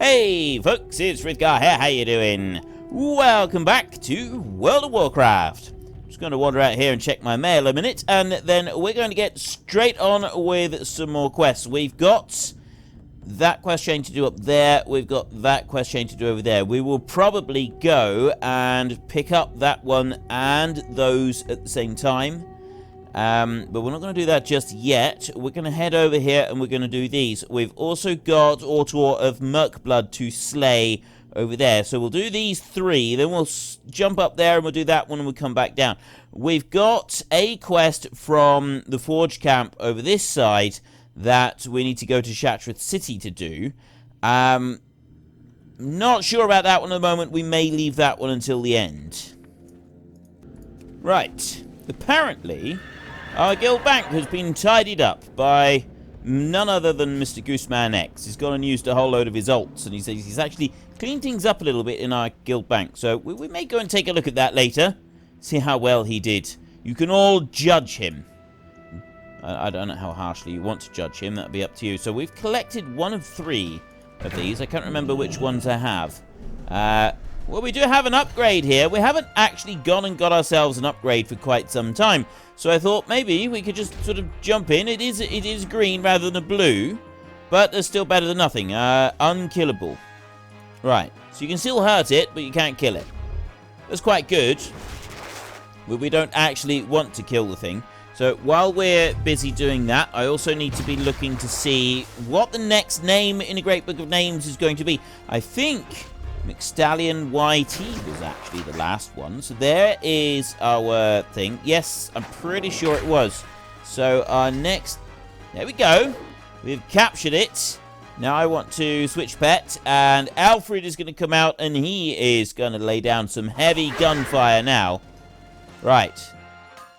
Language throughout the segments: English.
Hey folks, it's Frith Guardians here, how you doing? Welcome back to World of Warcraft. Just going to wander out here and check my mail a minute, and then we're going to get straight on with some more quests. We've got that quest chain to do up there, we've got that quest chain to do over there. We will probably go and pick up that one and those at the same time. But we're not going to do that just yet. We're going to head over here and we're going to do these. We've also got Autor of Merc Blood to slay over there. So we'll do these three, then we'll jump up there and we'll do that one and we'll come back down. We've got a quest from the Forge Camp over this side that we need to go to Shattrath City to do. Not sure about that one at the moment. We may leave that one until the end. Right. Apparently, our guild bank has been tidied up by none other than Mr. Gooseman X. He's gone and used a whole load of his alts, and he's actually cleaned things up a little bit in our guild bank. So we may go and take a look at that later, see how well he did. You can all judge him. I don't know how harshly you want to judge him. That'll be up to you. So we've collected one of 3 of these. I can't remember which ones I have. Well, we do have an upgrade here. We haven't actually gone and got ourselves an upgrade for quite some time. So I thought maybe we could just sort of jump in. It is green rather than a blue, but it's still better than nothing. Unkillable. Right. So you can still hurt it, but you can't kill it. That's quite good. But we don't actually want to kill the thing. So while we're busy doing that, I also need to be looking to see what the next name in the Great Book of Names is going to be. I think McStallion YT was actually the last one. So there is our thing. Yes, I'm pretty sure it was. So our next... There we go. We've captured it. Now I want to switch pet. And Alfred is going to come out and he is going to lay down some heavy gunfire now. Right.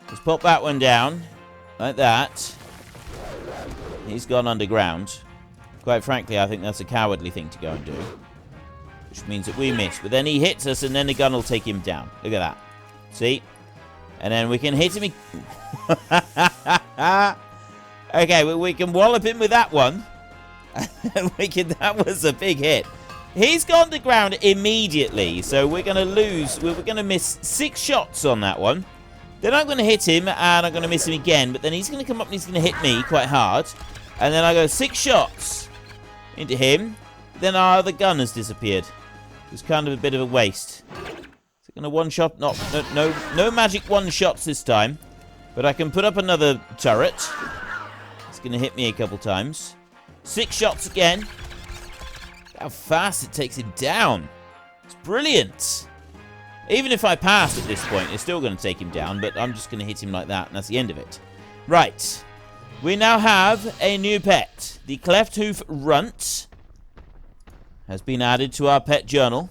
Let's pop that one down. Like that. He's gone underground. Quite frankly, I think that's a cowardly thing to go and do. Which means that we miss. But then he hits us and then the gun will take him down. Look at that. See? And then we can hit him. Okay, we can wallop him with that one. That was a big hit. He's gone to ground immediately. So we're going to lose. We're going to miss 6 shots on that one. Then I'm going to hit him and I'm going to miss him again. But then he's going to come up and he's going to hit me quite hard. And then I go 6 shots into him. Then our other gun has disappeared. It's kind of a bit of a waste. Is it going to one-shot? No magic one-shots this time. But I can put up another turret. It's going to hit me a couple times. 6 shots again. How fast it takes him down. It's brilliant. Even if I pass at this point, it's still going to take him down. But I'm just going to hit him like that. And that's the end of it. Right. We now have a new pet. The Cleft Hoof Runt has been added to our pet journal.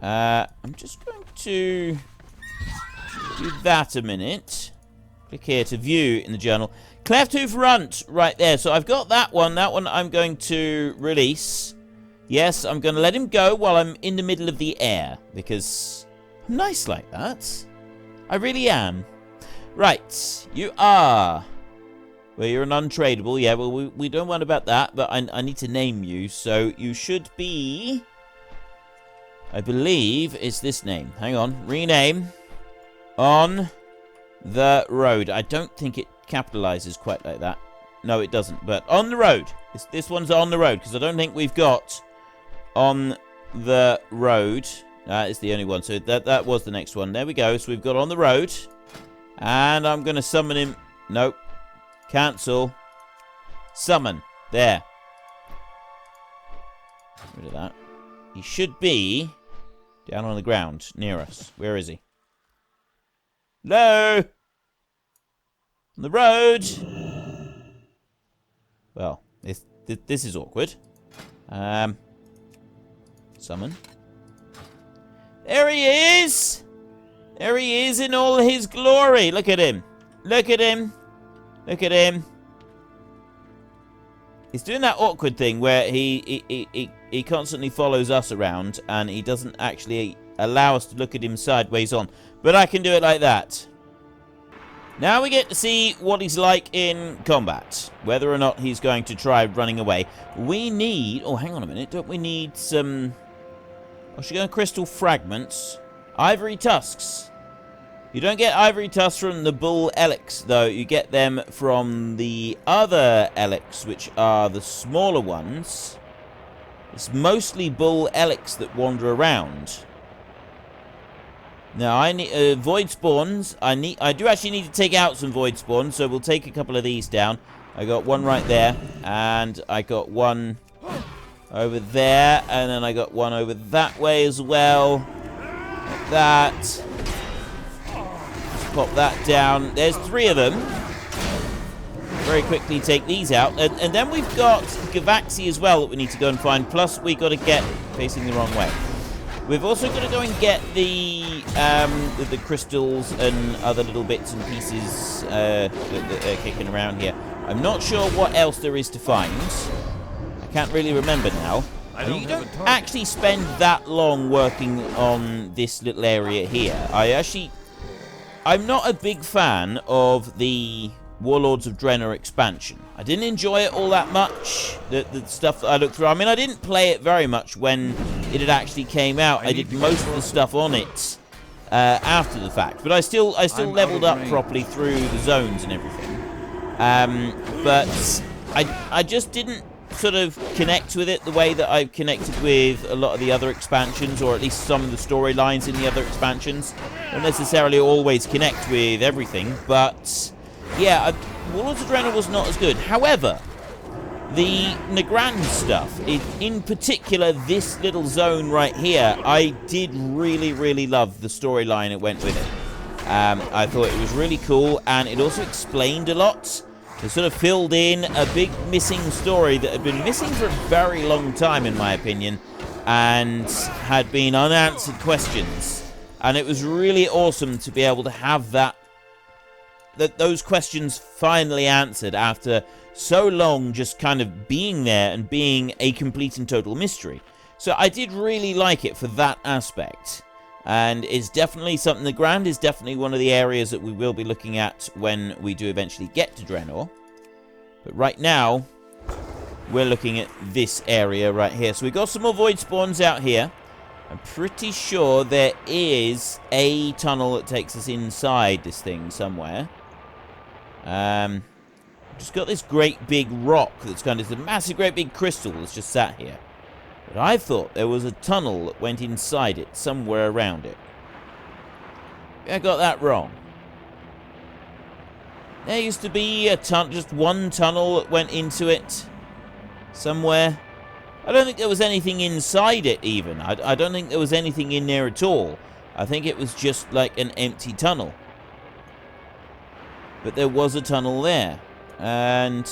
I'm just going to do that a minute. Click here to view in the journal. Cleft Hoof Runt, right there. So I've got that one. That one I'm going to release. Yes, I'm going to let him go while I'm in the middle of the air. Because I'm nice like that. I really am. Right, you are... Well, you're an untradeable. Yeah, well, we don't want about that, but I need to name you. So you should be... I believe it's this name. Hang on. Rename. On the road. I don't think it capitalizes quite like that. No, it doesn't. But on the road. This one's on the road, because I don't think we've got on the road. That is the only one. So that was the next one. There we go. So we've got on the road. And I'm going to summon him. Nope. Cancel. Summon. There. Get rid of that. He should be down on the ground near us. Where is he? Hello? On the road. Well, this is awkward. Summon. There he is! There he is in all his glory. Look at him. Look at him. Look at him. He's doing that awkward thing where he constantly follows us around and he doesn't actually allow us to look at him sideways on. But I can do it like that. Now we get to see what he's like in combat. Whether or not he's going to try running away. We need... Oh, hang on a minute. Don't we need some... Oshu'gun crystal fragments. Ivory tusks. You don't get ivory tusks from the bull elix, though. You get them from the other elix, which are the smaller ones. It's mostly bull elix that wander around. Now, I need void spawns. I do actually need to take out some void spawns, so we'll take a couple of these down. I got one right there, and I got one over there, and then I got one over that way as well. Like that. Let's pop that down. There's 3 of them. Very quickly take these out, and then we've got Gavaxi as well that we need to go and find. Plus, we got to get facing the wrong way. We've also got to go and get the crystals and other little bits and pieces that are kicking around here. I'm not sure what else there is to find. I can't really remember now. You don't actually spend that long working on this little area here. I'm not a big fan of the Warlords of Draenor expansion. I didn't enjoy it all that much, the stuff that I looked through. I mean, I didn't play it very much when it had actually came out. I did most of the stuff on it after the fact, but I still leveled up properly through the zones and everything. But I just didn't sort of connect with it the way that I've connected with a lot of the other expansions, or at least some of the storylines in the other expansions. Don't necessarily always connect with everything, but yeah, Warlords of Draenor was not as good. However, the Nagrand stuff, in particular this little zone right here, I did really, really love the storyline that went with it. I thought it was really cool, and it also explained a lot. It sort of filled in a big missing story that had been missing for a very long time, in my opinion, and had been unanswered questions. And it was really awesome to be able to have those questions finally answered after so long just kind of being there and being a complete and total mystery. So I did really like it for that aspect. And it's definitely something, the Grand is definitely one of the areas that we will be looking at when we do eventually get to Draenor. But right now, we're looking at this area right here. So we've got some more void spawns out here. I'm pretty sure there is a tunnel that takes us inside this thing somewhere. Just got this great big rock that's kind of a massive great big crystal that's just sat here. But I thought there was a tunnel that went inside it, somewhere around it. I got that wrong. There used to be a just one tunnel that went into it somewhere. I don't think there was anything inside it even. I don't think there was anything in there at all. I think it was just like an empty tunnel. But there was a tunnel there. And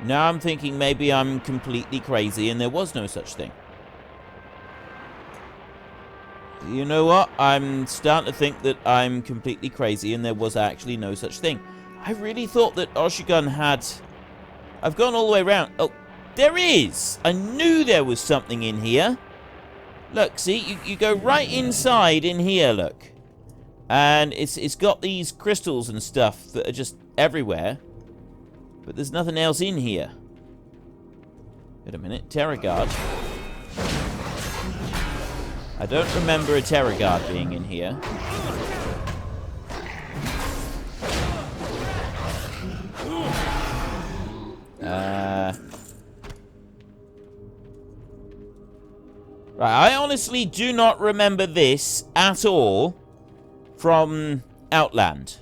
now I'm thinking maybe I'm completely crazy and there was no such thing. You know what? I'm starting to think that I'm completely crazy and there was actually no such thing. I really thought that Oshu'gun had... I've gone all the way around. Oh, there is! I knew there was something in here. Look, see? You go right inside in here, look. And it's got these crystals and stuff that are just everywhere. But there's nothing else in here. Wait a minute. Terror Guard. I don't remember a Terror Guard being in here. Right, I honestly do not remember this at all from Outland.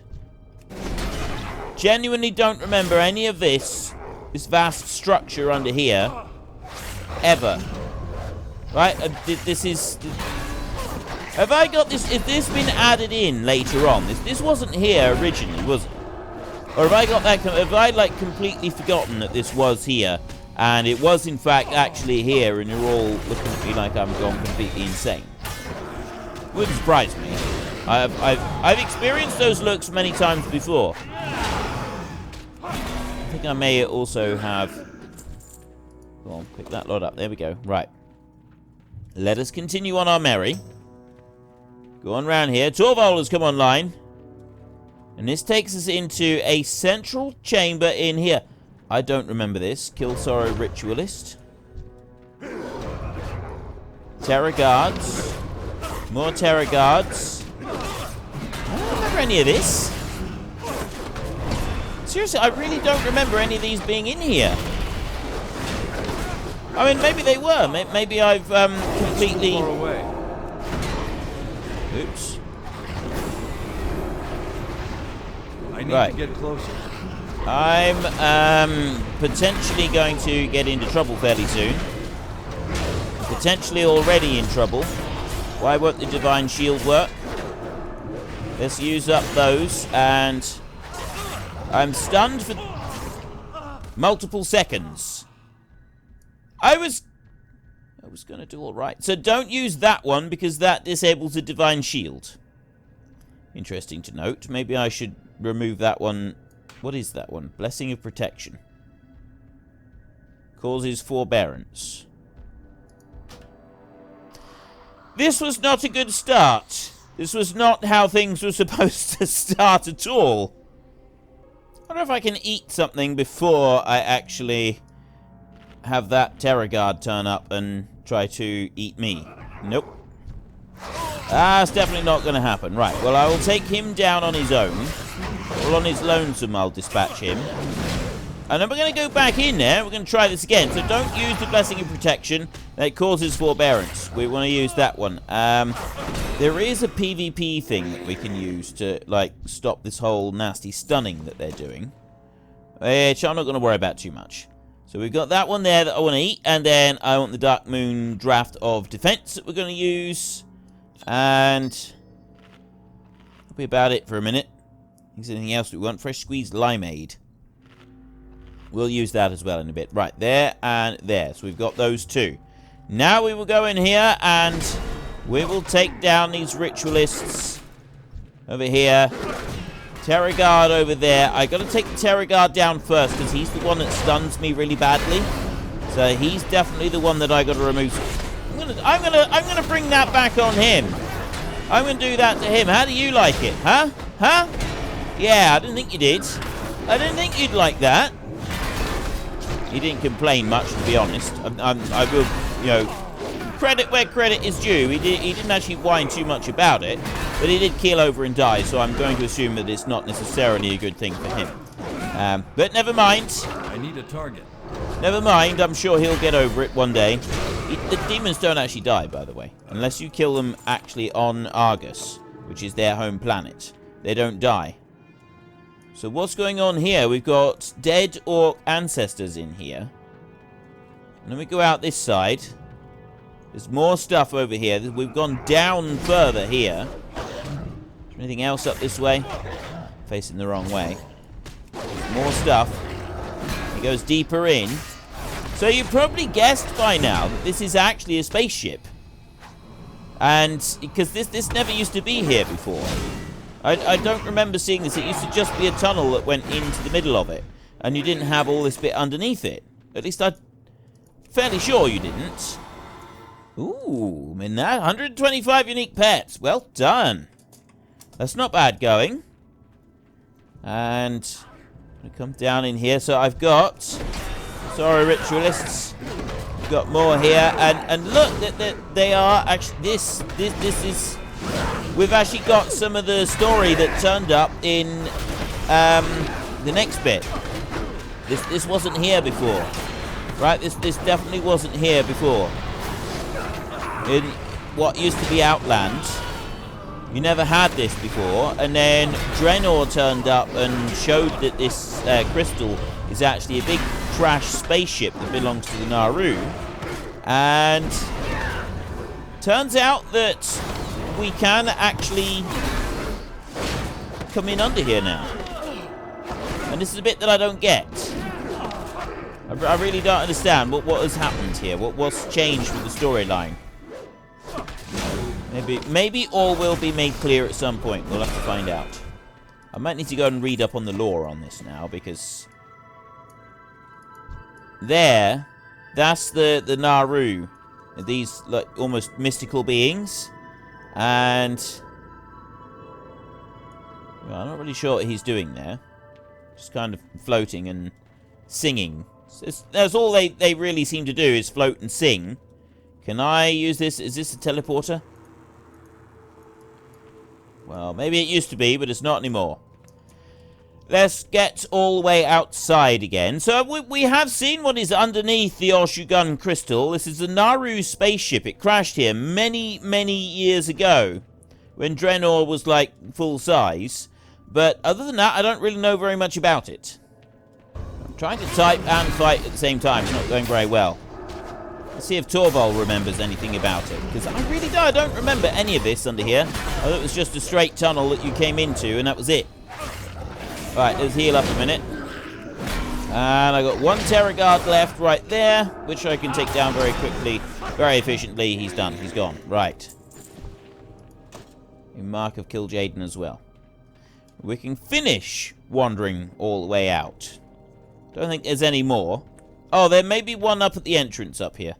Genuinely don't remember any of this vast structure under here, ever. Right, this is... Have I got this... If this been added in later on? This wasn't here originally, was it? Or have I got that... Have I, like, completely forgotten that this was here? And it was, in fact, actually here, and you're all looking at me like I'm gone completely insane. Wouldn't surprise me. I've experienced those looks many times before. I think I may also have... Go on, pick that lot up. There we go. Right. Let us continue on our merry. Go on round here. Torvald has come online. And this takes us into a central chamber in here. I don't remember this. Kill Sorrow Ritualist. Terror Guards. More Terror Guards. I don't remember any of this. Seriously, I really don't remember any of these being in here. I mean, maybe they were. Maybe I've completely... Oops. I need to get closer. I'm potentially going to get into trouble fairly soon. Potentially already in trouble. Why won't the Divine Shield work? Let's use up those, and I'm stunned for multiple seconds. I was going to do all right. So don't use that one, because that disables the Divine Shield. Interesting to note. Maybe I should remove that one. What is that one? Blessing of Protection. Causes forbearance. This was not a good start. This was not how things were supposed to start at all. I wonder if I can eat something before I actually have that Terror Guard turn up and try to eat me. Nope. That's definitely not going to happen. Right, well, I will take him down on his own. Or on his lonesome, I'll dispatch him. And then we're going to go back in there. We're going to try this again. So don't use the Blessing of Protection. That causes forbearance. We want to use that one. There is a PvP thing that we can use to, like, stop this whole nasty stunning that they're doing. Which I'm not going to worry about too much. So we've got that one there that I want to eat. And then I want the Dark Moon Draft of Defense that we're going to use. And that'll be about it for a minute. Is there anything else we want? Fresh squeezed limeade. We'll use that as well in a bit. Right, there and there. So we've got those two. Now we will go in here and we will take down these ritualists over here. Terror Guard over there. I got to take the Terror Guard down first because he's the one that stuns me really badly. So he's definitely the one that I got to remove. I'm gonna bring that back on him. I'm gonna do that to him. How do you like it? Huh? Huh? Yeah, I didn't think you did. I didn't think you'd like that. He didn't complain much, to be honest. I will, you know, credit where credit is due. He didn't actually whine too much about it, but he did keel over and die. So I'm going to assume that it's not necessarily a good thing for him. But never mind. I need a target. Never mind. I'm sure he'll get over it one day. The demons don't actually die, by the way, unless you kill them actually on Argus, which is their home planet. They don't die. So what's going on here? We've got dead orc ancestors in here. And then we go out this side. There's more stuff over here. We've gone down further here. Anything else up this way? Facing the wrong way. More stuff. It goes deeper in. So you probably guessed by now that this is actually a spaceship. And because this never used to be here before. I don't remember seeing this. It used to just be a tunnel that went into the middle of it. And you didn't have all this bit underneath it. At least I'm fairly sure you didn't. Ooh, in that 125 unique pets. Well done. That's not bad going. And I'm gonna come down in here. So I've got, sorry, ritualists. We've got more here, and look that they are actually this is. We've actually got some of the story that turned up in the next bit. This wasn't here before, right? This definitely wasn't here before. In what used to be Outland, you never had this before, and then Draenor turned up and showed that this crystal is actually a big trash spaceship that belongs to the Naaru, and turns out that we can actually come in under here now. And this is a bit that I don't get. I really don't understand what has happened here. What's changed with the storyline? Maybe all will be made clear at some point. We'll have to find out. I might need to go and read up on the lore on this now, because that's the Naaru. These like almost mystical beings. And Well, I'm not really sure what he's doing there. Just kind of floating and singing. That's all they really seem to do is float and sing. Can I use this? Is this a teleporter? Well, maybe it used to be, but it's not anymore. Let's get all the way outside again. So we have seen what is underneath the Oshu'gun crystal. This is the Naaru spaceship. It crashed here many, many years ago when Draenor was like full size. But other than that, I don't really know very much about it. I'm trying to type and fight at the same time. It's not going very well. Let's see if Torvald remembers anything about it. Because I don't remember any of this under here. I thought it was just a straight tunnel that you came into, and that was it. Right, let's heal up a minute. And I got one Terra Guard left right there, which I can take down very quickly, very efficiently. He's done. He's gone. Right. A mark of Kill Jaden as well. We can finish wandering all the way out. Don't think there's any more. Oh, there may be one up at the entrance up here.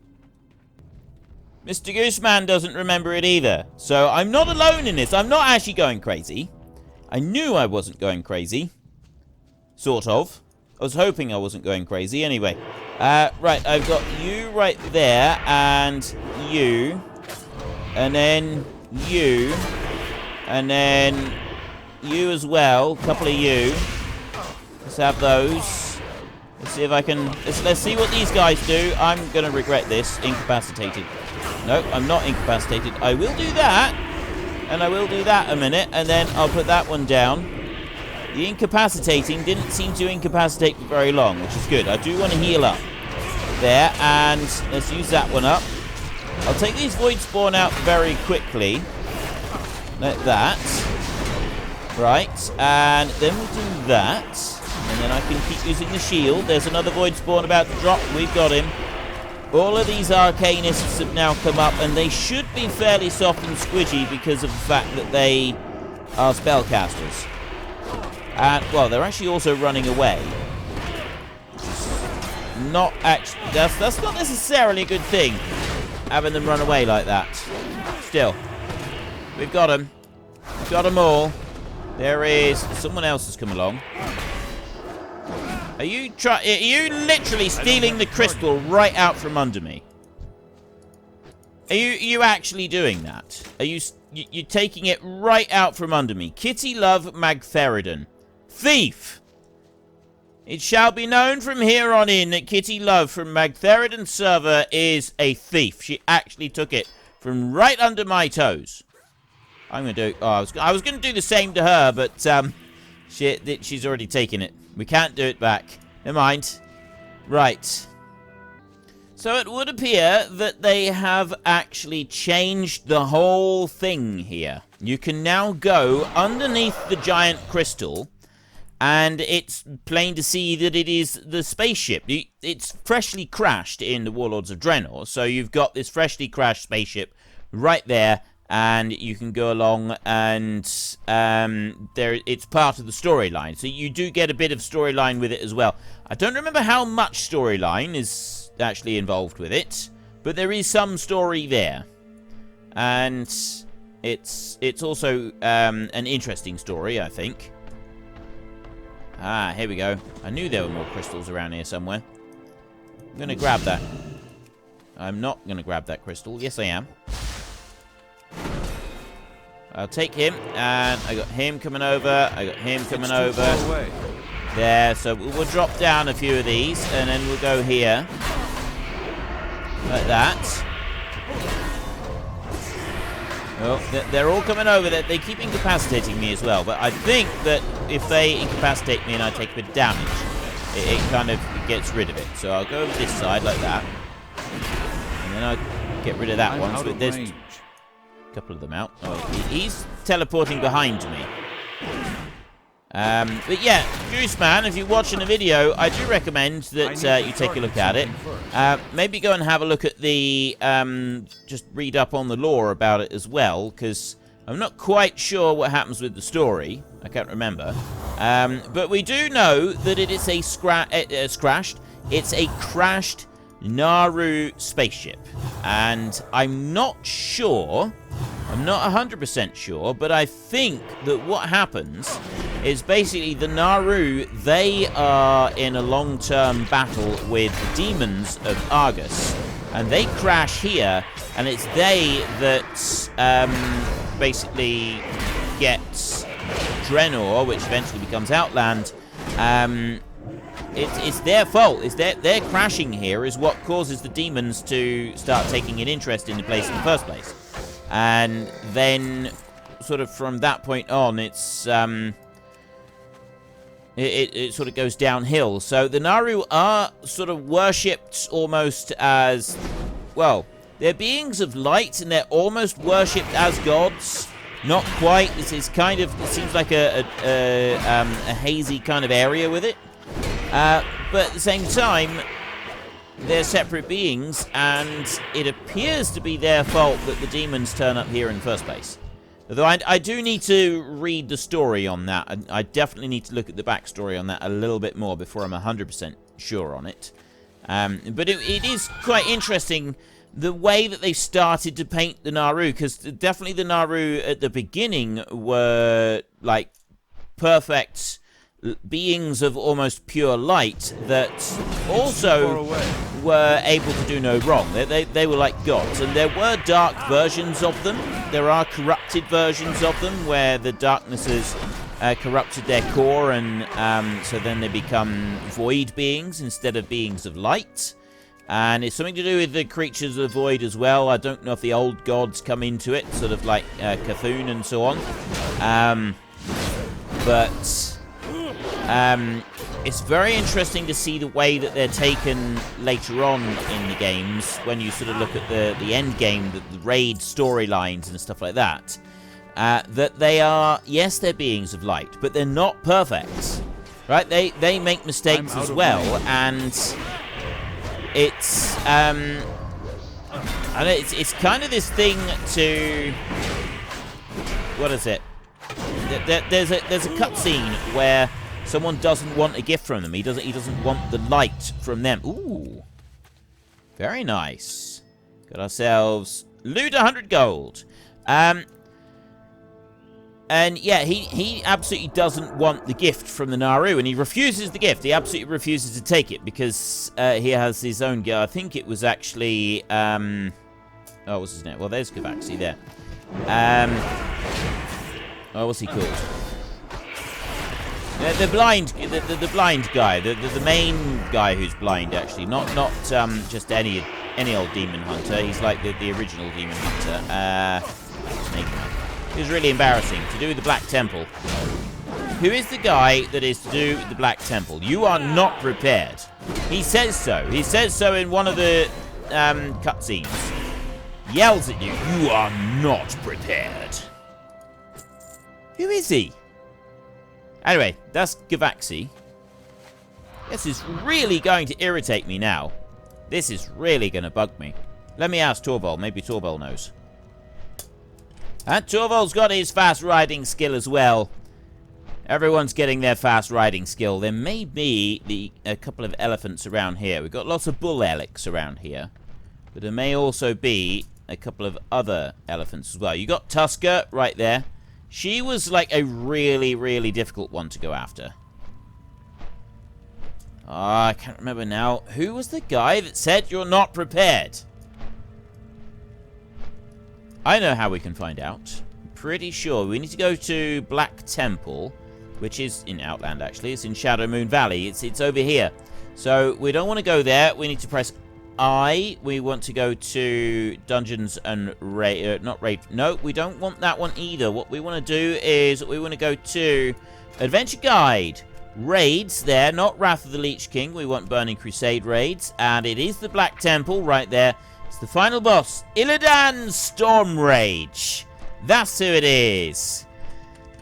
Mr. Gooseman doesn't remember it either. So I'm not alone in this. I'm not actually going crazy. I knew I wasn't going crazy. Sort of. I was hoping I wasn't going crazy. Anyway. Right, I've got you right there. And you. And then you. And then you as well. A couple of you. Let's have those. Let's see if I can... Let's see what these guys do. I'm going to regret this. Incapacitated. No, I'm not incapacitated. I will do that. And I will do that a minute. And then I'll put that one down. The incapacitating didn't seem to incapacitate for very long, which is good. I do want to heal up. There. And let's use that one up. I'll take these Void Spawn out very quickly. Like that. Right. And then we'll do that. And then I can keep using the shield. There's another Void Spawn about to drop. We've got him. All of these Arcanists have now come up, and they should be fairly soft and squidgy because of the fact that they are spellcasters. And, well, they're actually also running away. Not actually... That's not necessarily a good thing, having them run away like that. Still. We've got them. We've got them all. There is... Someone else has come along. Are you literally stealing the crystal right out from under me? Are you actually doing that? Are you taking it right out from under me? Kitty Love Magtheridon. Thief! It shall be known from here on in that Kitty Love from Magtheridon's server is a thief. She actually took it from right under my toes. I'm going to do... Oh, I was going to do the same to her, but she's already taken it. We can't do it back. Never mind. Right. So it would appear that they have actually changed the whole thing here. You can now go underneath the giant crystal, and it's plain to see that it is the spaceship. It's freshly crashed in the Warlords of Draenor, so you've got this freshly crashed spaceship right there, and you can go along, and it's part of the storyline. So you do get a bit of storyline with it as well. I don't remember how much storyline is actually involved with it, but there is some story there. And it's also an interesting story, I think. Ah, here we go. I knew there were more crystals around here somewhere. I'm going to grab that. I'm not going to grab that crystal. Yes, I am. I'll take him, and I got him coming over, I got him coming over. There, so we'll drop down a few of these, and then we'll go here. Like that. Oh, they're all coming over. They keep incapacitating me as well, but I think that if they incapacitate me and I take a bit of damage, it kind of gets rid of it. So I'll go over this side like that. And then I'll get rid of that one. So there's a couple of them out. Oh, he's teleporting behind me. But yeah, Gooseman, if you're watching the video, I do recommend that you take a look at it. Maybe go and have a look at the, just read up on the lore about it as well, because I'm not quite sure what happens with the story. I can't remember. But we do know that it is a it's a crashed Naaru spaceship. And I'm not sure, I'm not 100% sure, but I think that what happens is basically the Naaru, they are in a long-term battle with the demons of Argus, and they crash here, and it's they that basically gets Draenor, which eventually becomes Outland. It's their fault. It's their crashing here is what causes the demons to start taking an interest in the place in the first place. And then, sort of from that point on, it's it sort of goes downhill. So the Naaru are sort of worshipped almost as, well, they're beings of light, and they're almost worshipped as gods. Not quite. This is kind of, it seems like a hazy kind of area with it. But at the same time, they're separate beings, and it appears to be their fault that the demons turn up here in the first place. Although I do need to read the story on that, and I definitely need to look at the backstory on that a little bit more before I'm 100% sure on it. But it is quite interesting the way that they started to paint the Naaru, because definitely the Naaru at the beginning were like perfect beings of almost pure light that also were able to do no wrong. They were like gods, and there were dark versions of them. There are corrupted versions of them where the darkness has corrupted their core, and so then they become void beings instead of beings of light. And it's something to do with the creatures of the void as well. I don't know if the old gods come into it, sort of like Cthulhu and so on. But it's very interesting to see the way that they're taken later on in the games when you sort of look at the end game, the raid storylines and stuff like that. That they are, yes, they're beings of light, but they're not perfect, right? They make mistakes as well, and it's it's kind of this thing to, what is it? There's a cutscene where someone doesn't want a gift from them. He doesn't want the light from them. Ooh, very nice. Got ourselves loot 100 gold. And yeah, he absolutely doesn't want the gift from the Naaru, and he refuses the gift. He absolutely refuses to take it because he has his own guy. I think it was actually oh, what's his name? Well, there's Gavaxi there. Oh, what's he called? The blind guy, the main guy who's blind, actually, not just any old demon hunter. He's like the original demon hunter. Snake Man. It was really embarrassing. To do with the Black Temple. Who is the guy that is to do with the Black Temple? You are not prepared. He says so. He says so in one of the cutscenes. Yells at you. You are not prepared. Who is he? Anyway, that's Gavaxi. This is really going to irritate me now. This is really going to bug me. Let me ask Torvald. Maybe Torvald knows. And Torvald's got his fast riding skill as well. Everyone's getting their fast riding skill. There may be a couple of elephants around here. We've got lots of bull eliks around here. But there may also be a couple of other elephants as well. You got Tusker right there. She was like a really, really difficult one to go after. Oh, I can't remember now. Who was the guy that said you're not prepared? I know how we can find out. I'm pretty sure we need to go to Black Temple, which is in Outland, actually. It's in Shadow Moon Valley. It's over here. So we don't want to go there. We need to press I. We want to go to Dungeons and Raid. Not Raid. No, we don't want that one either. What we want to do is we want to go to Adventure Guide. Raids there, not Wrath of the Lich King. We want Burning Crusade raids. And it is the Black Temple right there. It's the final boss, Illidan Storm Rage. That's who it is.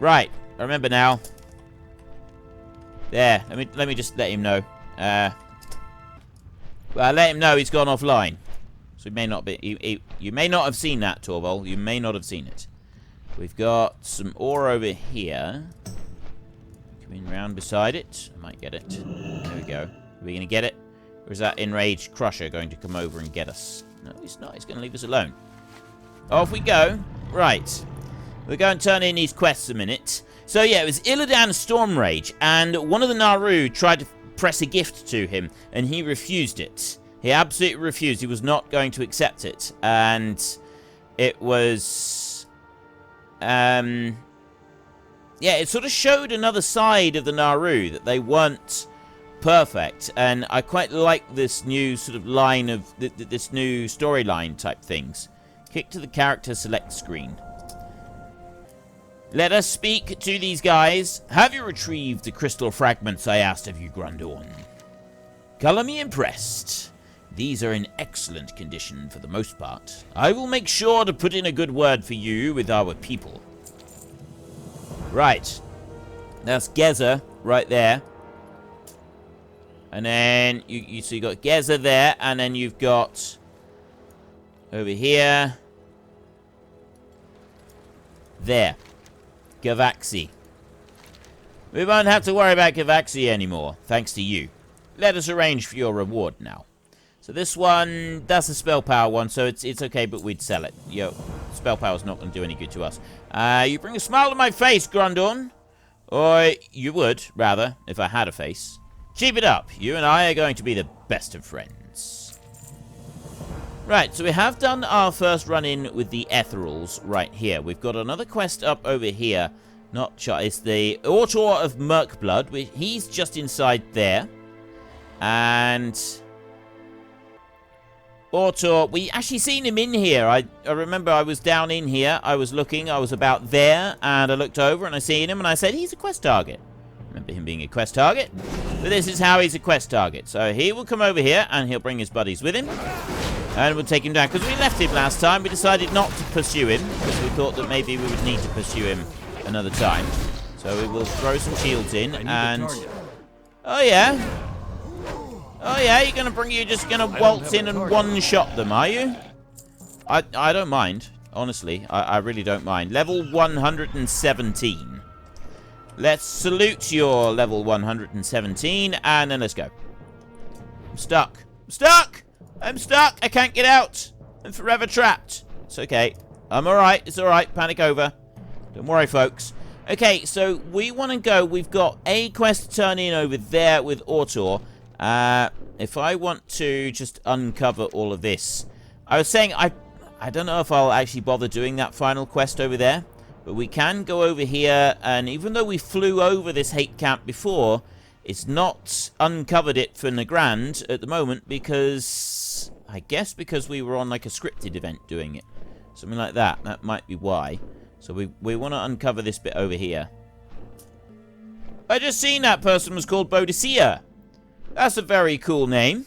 Right, I remember now. There, let me just let him know. Well, I let him know he's gone offline. So he may not be. You may not have seen that, Torvald. You may not have seen it. We've got some ore over here. Coming round beside it. I might get it. There we go. Are we going to get it? Or is that Enraged Crusher going to come over and get us? No, he's not. He's going to leave us alone. Off we go. Right. We're going to turn in these quests a minute. So yeah, it was Illidan Stormrage, and one of the Naaru tried to press a gift to him, and he refused it. He absolutely refused. He was not going to accept it. And it was... yeah, it sort of showed another side of the Naaru, that they weren't perfect. And I quite like this new sort of line of... this new storyline type things. Kick to the character select screen. Let us speak to these guys. Have you retrieved the crystal fragments I asked of you, Grundorn? Color me impressed. These are in excellent condition for the most part. I will make sure to put in a good word for you with our people. Right. That's Geza right there. And then so you got Geza there, and then you've got over here. There. Gavaxi. We won't have to worry about Gavaxi anymore, thanks to you. Let us arrange for your reward now. So this one, that's a spell power one, so it's okay, but we'd sell it. Yo, spell power's not going to do any good to us. You bring a smile to my face, Grundorn. Or you would, rather, if I had a face. Keep it up. You and I are going to be the best of friends. Right, so we have done our first run-in with the Ethereals right here. We've got another quest up over here. Not sure. It's the Autor of Murkblood. He's just inside there. And... Autor, we actually seen him in here. I remember I was down in here. I was looking. I was about there. And I looked over and I seen him. And I said, he's a quest target. Remember him being a quest target? But this is how he's a quest target. So he will come over here and he'll bring his buddies with him. And we'll take him down. Because we left him last time. We decided not to pursue him. Because we thought that maybe we would need to pursue him another time. So we will throw some shields in. And... oh, yeah. Oh, yeah? You're just going to waltz in and one-shot them, are you? I don't mind. Honestly. I really don't mind. Level 117. Let's salute your level 117. And then let's go. I'm stuck. I'm stuck! I'm stuck! I can't get out! I'm forever trapped. It's okay. I'm alright. It's alright. Panic over. Don't worry, folks. Okay, so we want to go. We've got a quest to turn in over there with Autor. If I want to just uncover all of this. I was saying, I don't know if I'll actually bother doing that final quest over there. But we can go over here, and even though we flew over this hate camp before, it's not uncovered it for Nagrand at the moment because... I guess because we were on like a scripted event doing it. Something like that. That might be why. So we want to uncover this bit over here. I just seen that person was called Bodicea. That's a very cool name.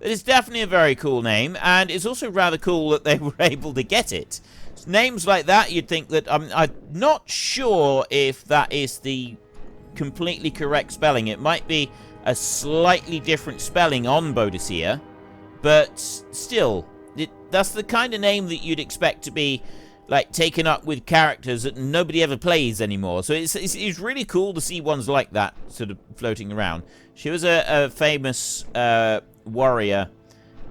It is definitely a very cool name, and it's also rather cool that they were able to get it. Names like that, you'd think that... I'm not sure if that is the completely correct spelling. It might be a slightly different spelling on Bodicea, but still, that's the kind of name that you'd expect to be like taken up with characters that nobody ever plays anymore. So it's really cool to see ones like that sort of floating around. She was a famous warrior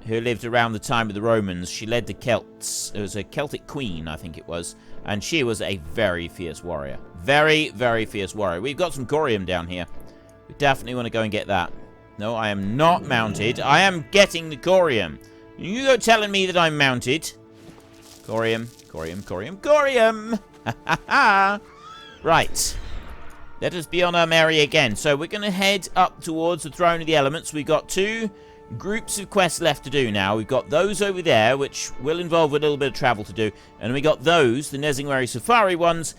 who lived around the time of the Romans. She led the Celts. It was a Celtic queen, I think it was. And she was a very fierce warrior. Very, very fierce warrior. We've got some corium down here. We definitely want to go and get that. No, I am not mounted. I am getting the corium. You go telling me that I'm mounted. Corium, corium, corium, corium! Ha ha ha! Right. Let us be on our merry again. So we're going to head up towards the Throne of the Elements. We've got two groups of quests left to do now. We've got those over there, which will involve a little bit of travel to do. And we got those, the Nesingwary Safari ones.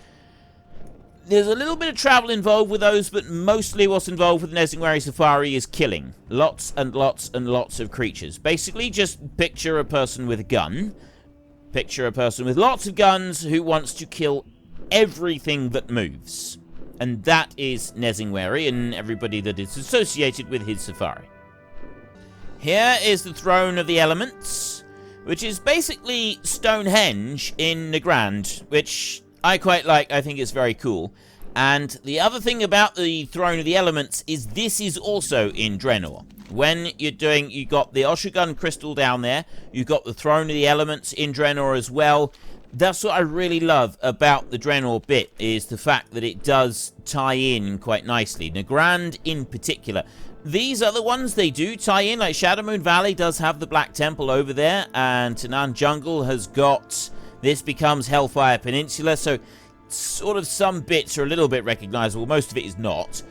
There's a little bit of travel involved with those, but mostly what's involved with the Nesingwary Safari is killing. Lots and lots and lots of creatures. Basically, just picture a person with a gun. Picture a person with lots of guns who wants to kill everything that moves. And that is Nesingwary and everybody that is associated with his safari. Here is the Throne of the Elements, which is basically Stonehenge in Nagrand, which I quite like. I think it's very cool. And the other thing about the Throne of the Elements is this is also in Draenor. When you're doing, you got the Oshu'gun crystal down there. You've got the Throne of the Elements in Draenor as well. That's what I really love about the Draenor bit, is the fact that it does tie in quite nicely. Nagrand in particular. These other ones, they do tie in, like Shadowmoon Valley does have the Black Temple over there, and Tanan Jungle has got, this becomes Hellfire Peninsula, so sort of some bits are a little bit recognizable, most of it is not.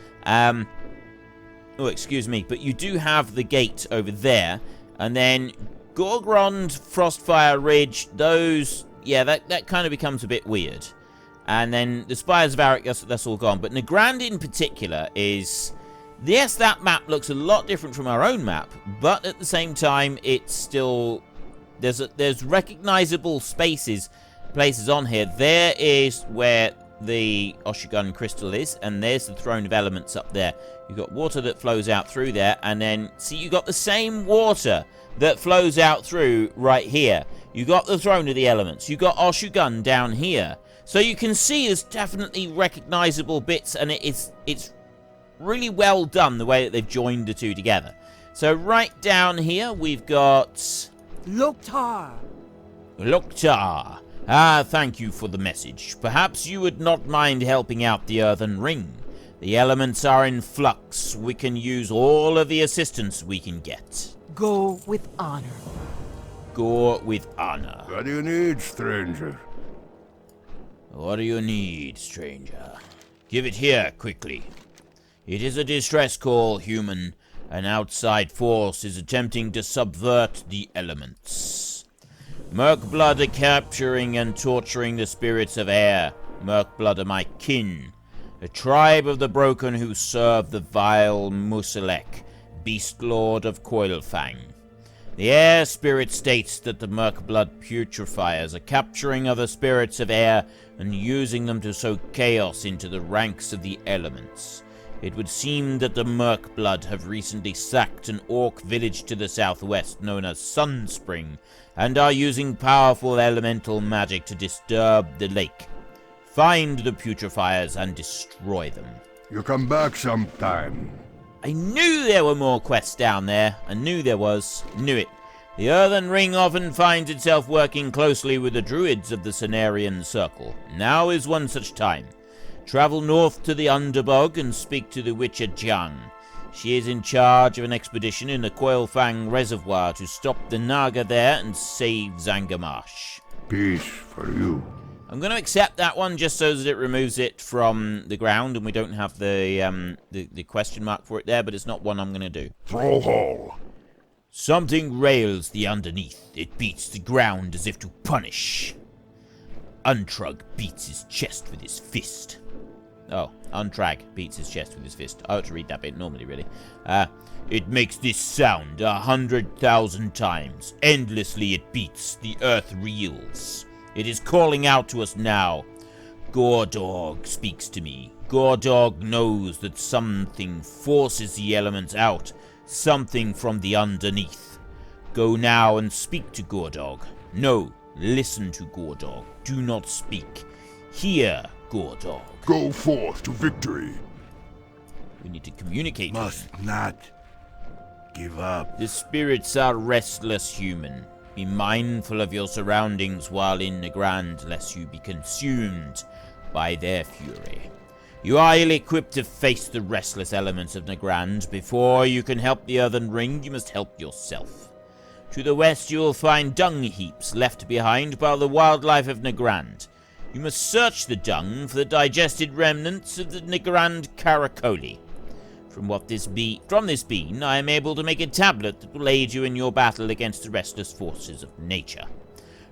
Oh, excuse me, but you do have the gate over there, and then Gorgrond, Frostfire Ridge, those, yeah, that kind of becomes a bit weird. And then the Spires of Arik, that's all gone. But Nagrand in particular is, yes, that map looks a lot different from our own map, but at the same time, it's still, there's recognizable places on here. There is where the Oshu'gun crystal is, and there's the Throne of Elements up there. You've got water that flows out through there, and then, see, you got the same water that flows out through right here. You got the Throne of the Elements. You got Oshu'gun down here. So you can see there's definitely recognizable bits, and it's really well done the way that they've joined the two together. So right down here we've got Loktar. Loktar. Ah, thank you for the message. Perhaps you would not mind helping out the Earthen Ring. The elements are in flux. We can use all of the assistance we can get. Go with honor. Go with honor. What do you need, stranger? What do you need, stranger? Give it here, quickly. It is a distress call, human. An outside force is attempting to subvert the elements. Murkblood are capturing and torturing the spirits of air. Murkblood are my kin. A tribe of the broken who serve the vile Musalek, beast lord of Coilfang. The air spirit states that the Murkblood putrefiers are capturing other spirits of air and using them to sow chaos into the ranks of the elements. It would seem that the Murkblood have recently sacked an orc village to the southwest known as Sunspring, and are using powerful elemental magic to disturb the lake. Find the putrefiers and destroy them. You come back sometime. I knew there were more quests down there. I knew there was. Knew it. The Earthen Ring often finds itself working closely with the druids of the Cenarian Circle. Now is one such time. Travel north to the Underbog and speak to the Witcher Jiang. She is in charge of an expedition in the Coilfang Reservoir to stop the Naga there and save Zangamash. Peace for you. I'm going to accept that one just so that it removes it from the ground and we don't have the question mark for it there, but it's not one I'm going to do. Thrallhall. Something rails the underneath. It beats the ground as if to punish. Untrug beats his chest with his fist. Oh, Untrag beats his chest with his fist. I ought to read that bit normally, really. It makes this sound 100,000 times. Endlessly it beats. The earth reels. It is calling out to us now. Gordog speaks to me. Gordog knows that something forces the elements out. Something from the underneath. Go now and speak to Gordog. No, listen to Gordog. Do not speak. Hear Gordog. Go forth to victory. We need to communicate. Must not give up. The spirits are restless, human. Be mindful of your surroundings while in Nagrand, lest you be consumed by their fury. You are ill-equipped to face the restless elements of Nagrand. Before you can help the Earthen Ring, you must help yourself. To the west you will find dung heaps left behind by the wildlife of Nagrand. You must search the dung for the digested remnants of the Nagrand Caracoli. From this bean, I am able to make a tablet that will aid you in your battle against the restless forces of nature.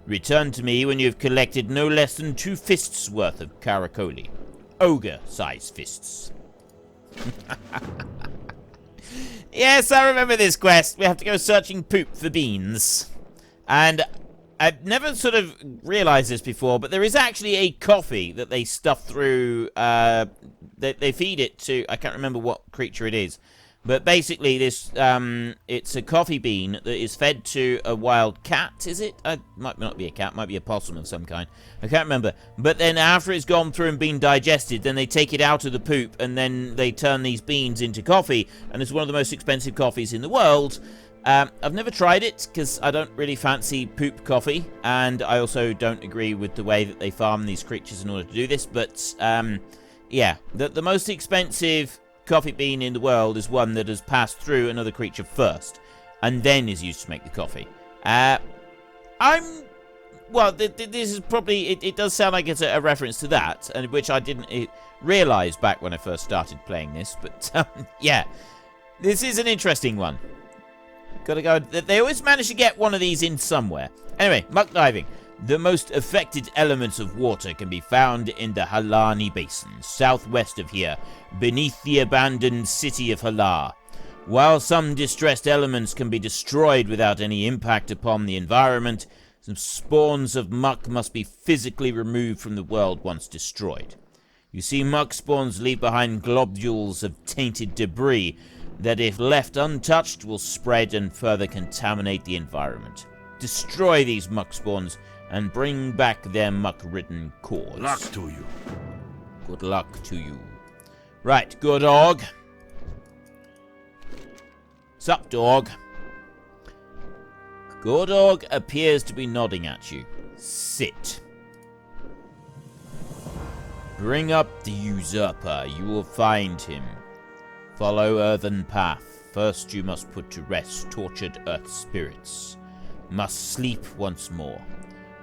Return to me when you have collected no less than 2 fists worth of Caracoli. Ogre-sized fists. Yes, I remember this quest. We have to go searching poop for beans. And I've never sort of realized this before, but there is actually a coffee that they stuff through, they feed it to, I can't remember what creature it is, but basically this, it's a coffee bean that is fed to a wild cat, is it? Might not be a cat, might be a possum of some kind, I can't remember. But then after it's gone through and been digested, then they take it out of the poop, and then they turn these beans into coffee, and it's one of the most expensive coffees in the world, I've never tried it because I don't really fancy poop coffee, and I also don't agree with the way that they farm these creatures in order to do this. But yeah, the most expensive coffee bean in the world is one that has passed through another creature first, and then is used to make the coffee. Well, this is probably... It does sound like it's a reference to that, and which I didn't realise back when I first started playing this. But, yeah. This is an interesting one. Gotta go... They always manage to get one of these in somewhere. Anyway, muck diving. The most affected elements of water can be found in the Halani Basin, southwest of here, beneath the abandoned city of Halar. While some distressed elements can be destroyed without any impact upon the environment, some spawns of muck must be physically removed from the world once destroyed. You see, muck spawns leave behind globules of tainted debris that, if left untouched, will spread and further contaminate the environment. Destroy these muck spawns and bring back their muck-ridden cores. Luck to you. Good luck to you. Right, good dog. Sup, dog? Gordog appears to be nodding at you. Sit. Bring up the usurper. You will find him. Follow earthen path. First you must put to rest tortured earth spirits. Must sleep once more.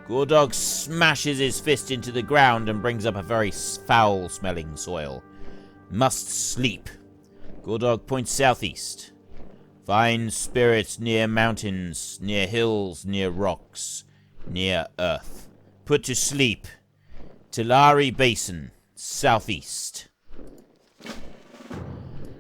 Gordog smashes his fist into the ground and brings up a very foul-smelling soil. Must sleep. Gordog points southeast. Find spirits near mountains, near hills, near rocks, near earth. Put to sleep. Tilari Basin, southeast.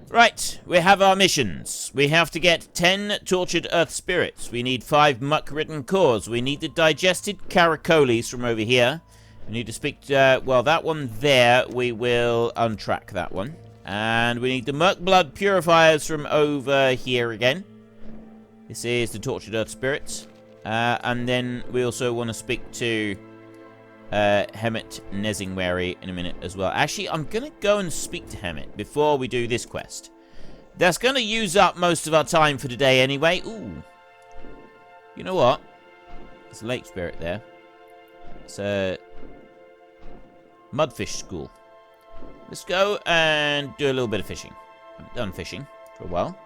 Right, we have our missions. We have to get 10 tortured earth spirits. We need 5 muck-ridden cores. We need the digested caracoles from over here. We need to speak to, well, that one there. We will untrack that one. And we need the Merc Blood Purifiers from over here again. This is the Tortured Earth Spirits. And then we also want to speak to Hemet Nesingwary in a minute as well. Actually, I'm going to go and speak to Hemet before we do this quest. That's going to use up most of our time for today anyway. Ooh. You know what? There's a lake spirit there. It's a mudfish school. Let's go and do a little bit of fishing. I haven't done fishing for a while.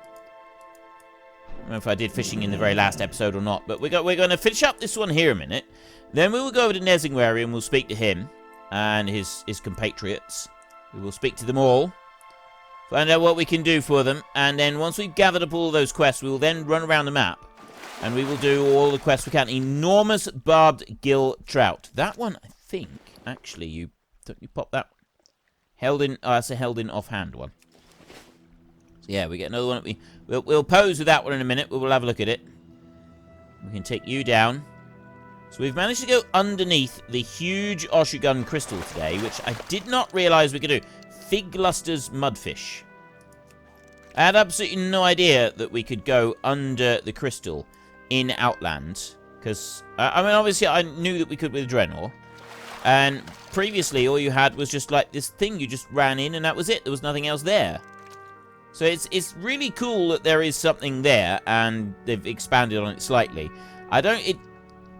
I don't know if I did fishing in the very last episode or not, but we're going to finish up this one here a minute. Then we will go over to Nesingwary and we'll speak to him and his compatriots. We will speak to them all, find out what we can do for them, and then once we've gathered up all those quests, we will then run around the map and we will do all the quests we can. Enormous barbed gill trout. That one, I think, actually, don't you pop that one? Held in, oh, that's a held in offhand one. So yeah, we get another one. We'll pose with that one in a minute. We'll have a look at it. We can take you down. So we've managed to go underneath the huge Oshu'gun crystal today, which I did not realise we could do. Figluster's mudfish. I had absolutely no idea that we could go under the crystal in Outland. Because, I mean, obviously I knew that we could with Draenor. And previously, all you had was just like this thing you just ran in and that was it. There was nothing else there. So it's really cool that there is something there and they've expanded on it slightly.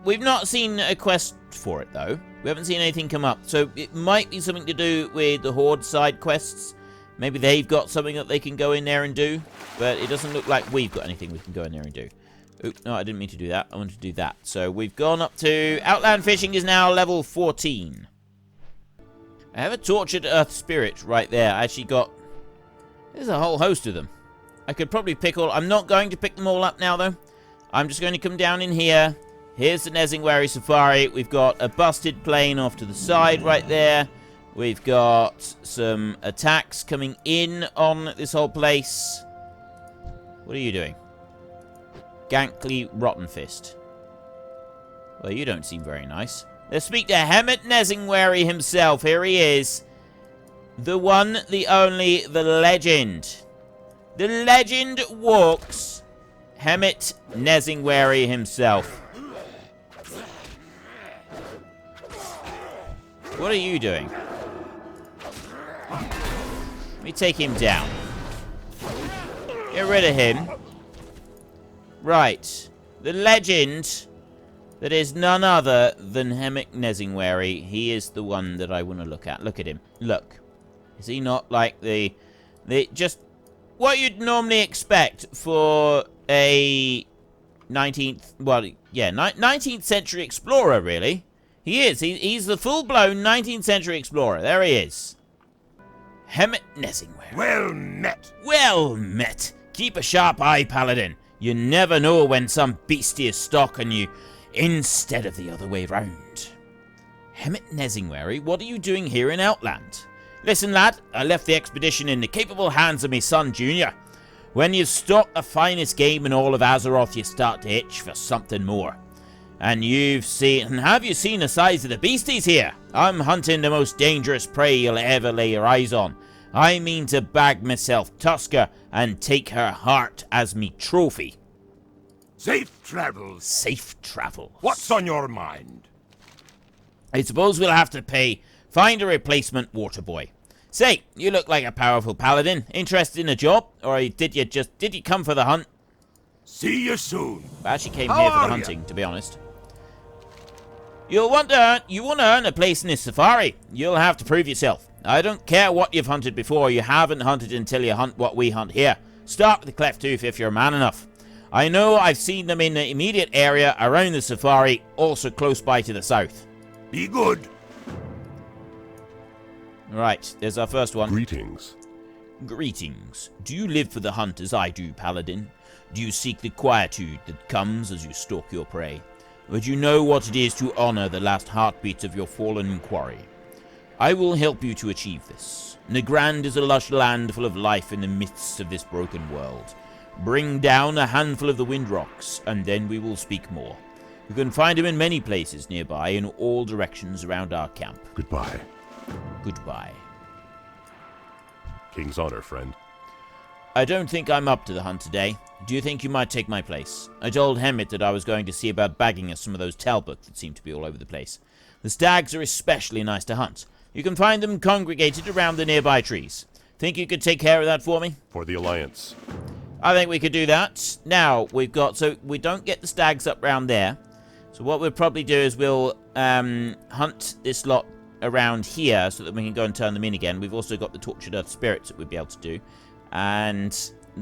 We've not seen a quest for it though. We haven't seen anything come up. So it might be something to do with the Horde side quests. Maybe they've got something that they can go in there and do. But it doesn't look like we've got anything we can go in there and do. Oop, no, I didn't mean to do that. I wanted to do that. So we've gone up to... Outland Fishing is now level 14. I have a Tortured Earth Spirit right there. I actually got... There's a whole host of them. I could probably pick all... I'm not going to pick them all up now, though. I'm just going to come down in here. Here's the Nesingwary Safari. We've got a busted plane off to the side right there. We've got some attacks coming in on this whole place. What are you doing? Gankly Rotten Fist. Well, you don't seem very nice. Let's speak to Hemet Nesingwary himself. Here he is. The one, the only, the legend. The legend walks. Hemet Nesingwary himself. What are you doing? Let me take him down. Get rid of him. Right. The legend that is none other than Hemet Nesingwary. He is the one that I want to look at. Look at him. Look. Is he not like the just what you'd normally expect for a 19th century explorer, really? He is. He's the full-blown 19th century explorer. There he is. Hemet Nesingwary. Well met. Well met. Keep a sharp eye, Paladin. You never know when some beastie is stalking you instead of the other way round. Hemet Nesingwary, what are you doing here in Outland? Listen, lad, I left the expedition in the capable hands of my son, Junior. When you've stalked the finest game in all of Azeroth, you start to itch for something more. And have you seen the size of the beasties here? I'm hunting the most dangerous prey you'll ever lay your eyes on. I mean to bag myself Tusker and take her heart as me trophy. Safe travels. Safe travels. What's on your mind? I suppose we'll have to find a replacement water boy. Say, you look like a powerful paladin. Interested in a job? Or did you come for the hunt? See you soon. I actually came here for the hunting, to be honest. You want to earn a place in this safari. You'll have to prove yourself. I don't care what you've hunted before. You haven't hunted until you hunt what we hunt here. Start with the cleft tooth if you're man enough. I know I've seen them in the immediate area around the safari, also close by to the south. Be good. Right, there's our first one. Greetings. Greetings. Do you live for the hunt as I do, Paladin? Do you seek the quietude that comes as you stalk your prey? Would you know what it is to honor the last heartbeats of your fallen quarry? I will help you to achieve this. Nagrand is a lush land full of life in the midst of this broken world. Bring down a handful of the Windrocks, and then we will speak more. You can find him in many places nearby, in all directions around our camp. Goodbye. Goodbye. King's honor, friend. I don't think I'm up to the hunt today. Do you think you might take my place? I told Hemet that I was going to see about bagging us some of those talbuk that seem to be all over the place. The stags are especially nice to hunt. You can find them congregated around the nearby trees. Think you could take care of that for me? For the Alliance. I think we could do that. Now, so we don't get the stags up round there. So what we'll probably do is we'll hunt this lot around here so that we can go and turn them in again. We've also got the tortured earth spirits that we'd be able to do. And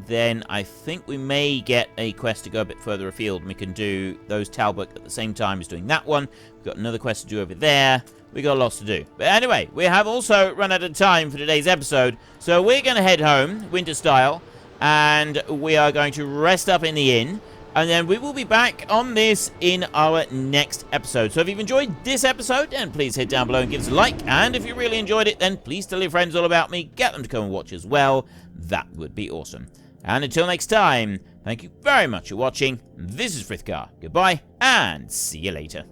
then I think we may get a quest to go a bit further afield, and we can do those talbuk at the same time as doing that one. We've got another quest to do over there. We got lots to do. But anyway, we have also run out of time for today's episode, so we're going to head home, winter style, and we are going to rest up in the inn, and then we will be back on this in our next episode. So if you've enjoyed this episode, then please head down below and give us a like. And if you really enjoyed it, then please tell your friends all about me. Get them to come and watch as well. That would be awesome. And until next time, thank you very much for watching. This is Frith Guardians. Goodbye, and see you later.